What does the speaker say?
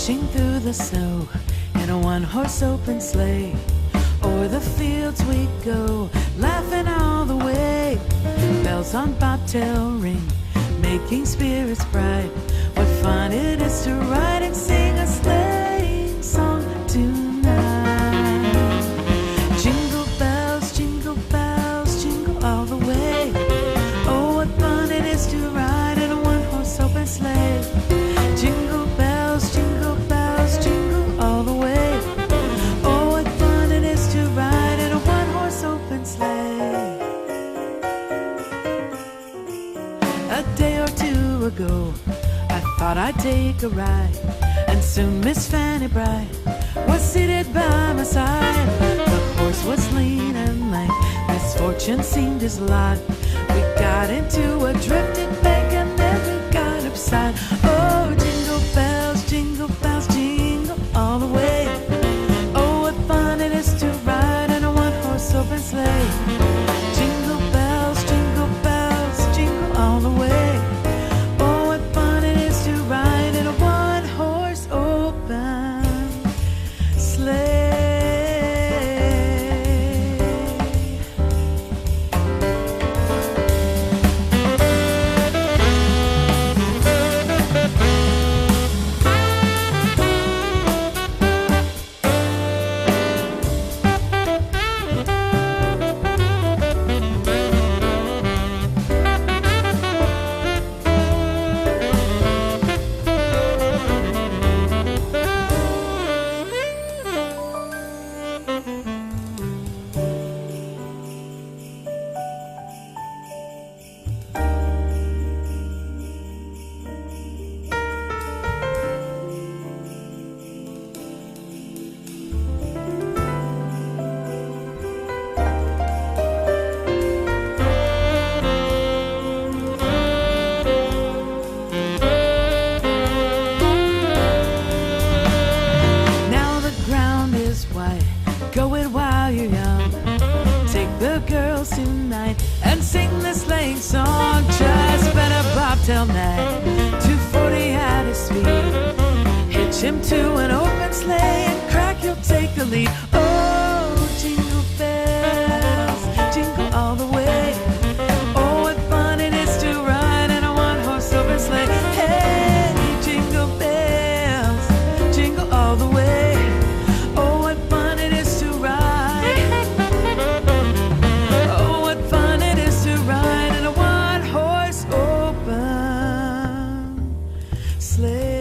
Dashing through the snow in a one-horse open sleigh. O'er the fields we go, laughing all the way. Bells on bobtail ring, making spirits bright. What fun it is to ride and sing a sleighing song tonight. Jingle bells, jingle all the way. Oh, what fun it is to ride in a one-horse open sleigh. Jingle bells, jingle all the way. Oh, what fun it is to ride in a one-horse open sleigh. A day or two ago, I thought I'd take a ride, and soon Miss Fanny Bright was seated by my side. The horse was lean and lank, misfortune seemed his lot. We got into a drifted bank and then we got upside. Oh, jingle bells, jingle all the way. Oh, what fun it is to ride in a one-horse open sleigh. Jingle bells, jingle all the way. Oh, what fun it is to ride in a one-horse open sleigh. Go it while you're young. Take the girls tonight and sing the sleighing song. Just bet a bobtail nag, 240 at his speed. Hitch him to an open sleigh and crack, you'll take the lead. Oh, jingle bells, jingle all the way. Oh, what fun it is to ride in a one-horse open sleigh. Hey, jingle bells, jingle all the way. Slay.